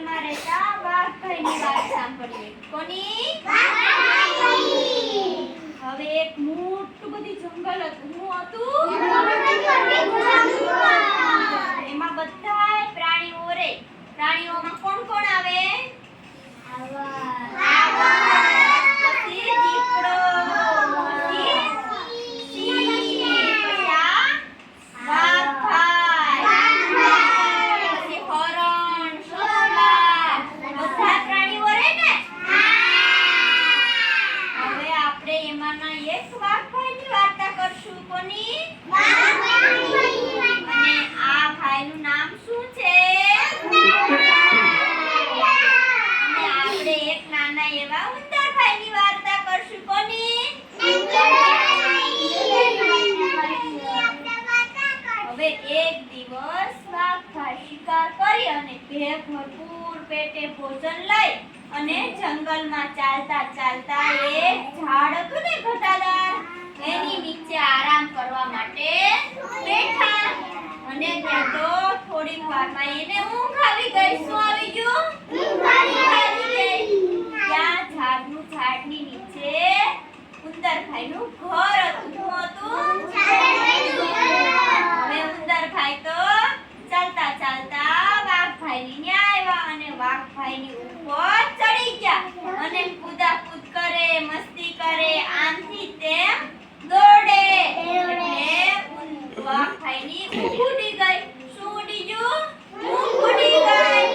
જંગલમાં રહેતા વાઘભાઈની વાત સાંભળીએ. કોની? વાઘભાઈની. હવે એક મોટું બધી જંગલ હતું. શું હતું? એમાં બધાય પ્રાણીઓ રહે. પ્રાણીઓમાં કોણ કોણ આવે? પછી દીપડો, પછી સિંહ, વાઘભાઈ, પછી હરણ, સસલા, બધા પ્રાણીઓ રહે ને. હવે આપણે એમાંના એક વાઘભાઈની વાર્તા કરશું. કોની? વાઘભાઈની. અને આ ભાઈનું નામ શું છે? અને આપણે એક નાના એવા ઉંદરભાઈની વાર્તા કરશું. કોની? હવે એક દિવસ વાઘભાઈ શિકાર કરી અને ભરપૂર પેટે ભોજન લઈ અને જંગલમાં ચાલતા ચાલતા એક ઝાડ હતું ને ઘટાદાર, એની નીચે આરામ કરવા માટે બેઠા. અને ત્યાં તો થોડીક વારમાં એને ઊંઘ આવી ગઈ. શું આવી ગયું? ઊંઘ આવી ગઈ. ત્યાં ઝાડની નીચે ઉંદરભાઈનું ઘર હતું. શું હતું? હવે ઉંદરભાઈ તો ચાલતા ચાલતા વાઘભાઈની ન્યા આવ્યા અને વાઘભાઈની ઉપર ચડી ગયા અને કૂદાકૂદ કરે, મસ્તી કરે, આમથી તેમ દોડે. એટલે વાઘભાઈની ઊંઘ ઉડી ગઈ. શું ઉડી ગયું? ઊંઘ ઉડી ગઈ.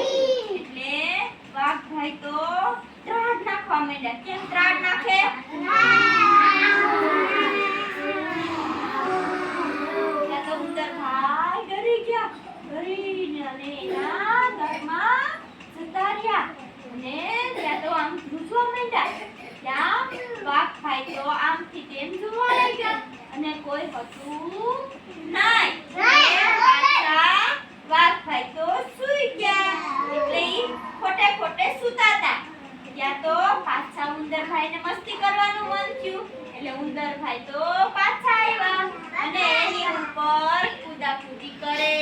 એટલે વાઘભાઈ તો ત્રાડ નાખવા માંડ્યા. કેમ ત્રાડ નાખે? ત્યાં તો ઉંદરભાઈ ડરી ગયા. ડરીને અને એના ઘરમાં જતા રહ્યા. અને ત્યાં તો આમ ધ્રુજવા માંડ્યા. ત્યાં વાઘભાઈ તો આમથી તેમ જોવા લાગ્યા અને કોઈ હતું નહીં. પાછા વાઘભાઈ તો સૂઈ ગયા. એટલે ખોટે ખોટે સૂતા હતા. ત્યાં તો પાછા ઉંદરભાઈને મસ્તી કરવાનું મન થયું. એટલે ઉંદરભાઈ તો પાછા આવ્યા અને એની ઉપર કૂદાકૂદી કરે,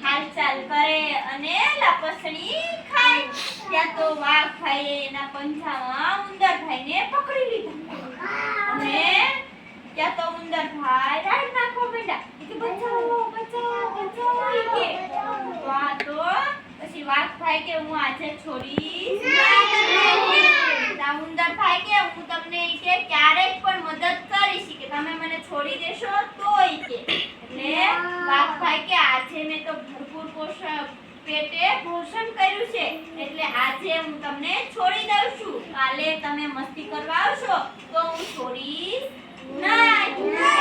હાલચાલ કરે અને લપસણી ખાય. ત્યાં તો વાઘભાઈએ એના પંજામાં ઉંદરભાઈને પકડી લીધા. અને ત્યાં તો ઉંદરભાઈ રાડ નાખવા માંડ્યા કે બચાવો બચાવો બચાવો કે. તો પછી વાઘભાઈ કે હું આજે છોડીશ નહીં. ઉંદરભાઈ કે હું તમને કે ક્યારેક પણ મદદ કરીશ કે તમે મને છોડી દેશો તોય કે. એટલે વાઘભાઈ કે આજે મેં તો ભરપૂર પેટે ભોજન કર્યું છે એટલે આજે હું તમને છોડી દઉં છું. કાલે તમે મસ્તી કરવા આવશો તો હું છોડીશ નહીં.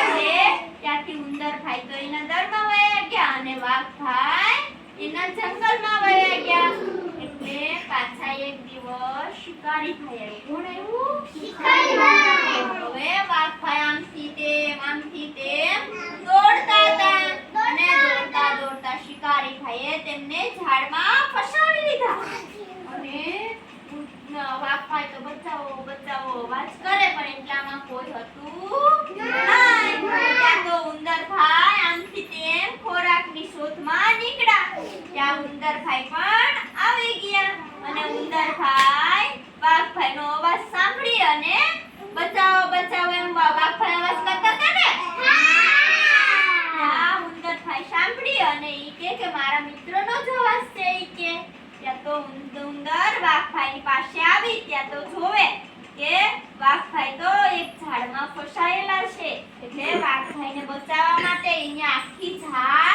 એટલે ત્યાંથી ઉંદરભાઈ તો એના દરમાં વયા ગયા અને વાઘભાઈ એના જંગલમાં વયા ગયા. એટલે પાછા એક દિવસ શિકારી ભાઈ આવ્યો. કોણ આવ્યું? શિકારી ભાઈ. હવે વાઘભાઈ આમથી તેમ દોડતા હતા અને દોડતા દોડતા શિકારી ભાઈએ તેમને ઝાડમાં ફસાવી લીધા. અને વાઘભાઈ તો બચાવો બચાવો અવાજ કરે પણ એટલામાં કોઈ હતું નહીં. ત્યાં તો ઉંદરભાઈ આમથી તેમ ખોરાકની શોધમાં નીકળ્યા. ત્યાં ઉંદરભાઈ પણ આવી ગયા અને ઉંદરભાઈ વાઘભાઈનો અવાજ સાંભળી અને બચાવો બચાવો એમ વાઘભાઈ અવાજ કરતા હતા ને. ઉંદરભાઈ સાંભળી અને ઈ કે મારા મિત્રનો જ અવાજ છે ઈ કે. ત્યાં તો ઉંદર વાઘભાઈની પાસે આવી. ત્યાં તો જોવે કે વાઘભાઈ તો એક ઝાડમાં ફસાયેલા છે. એટલે વાઘભાઈને બચાવવા માટે અહીંયા આખી ઝાડ